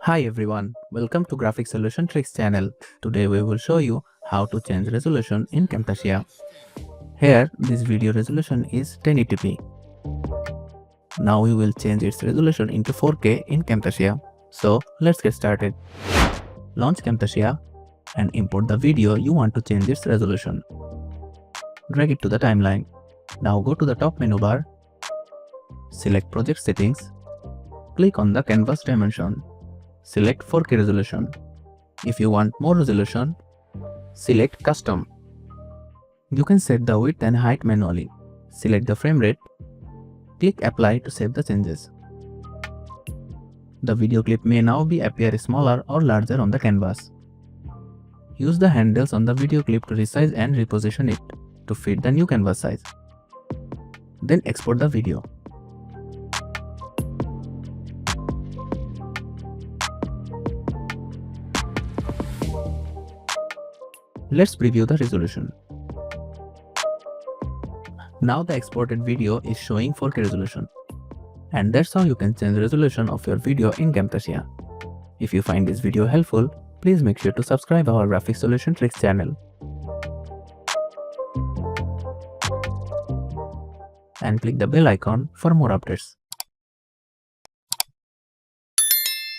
Hi everyone, welcome to Graphic Solution Tricks channel. Today we will show you how to change resolution in Camtasia. Here, this video resolution is 1080p. Now we will change its resolution into 4K in Camtasia. So let's get started. Launch Camtasia and import the video you want to change its resolution. Drag it to the timeline. Now go to the top menu bar, select Project Settings, click on the canvas dimension. Select 4K resolution. If you want more resolution, select Custom. You can set the width and height manually. Select the frame rate. Click Apply to save the changes. The video clip may now appear smaller or larger on the canvas. Use the handles on the video clip to resize and reposition it to fit the new canvas size. Then export the video. Let's preview the resolution. Now the exported video is showing 4K resolution. And that's how you can change the resolution of your video in Camtasia. If you find this video helpful, please make sure to subscribe our Graphic Solution Tricks channel. And click the bell icon for more updates.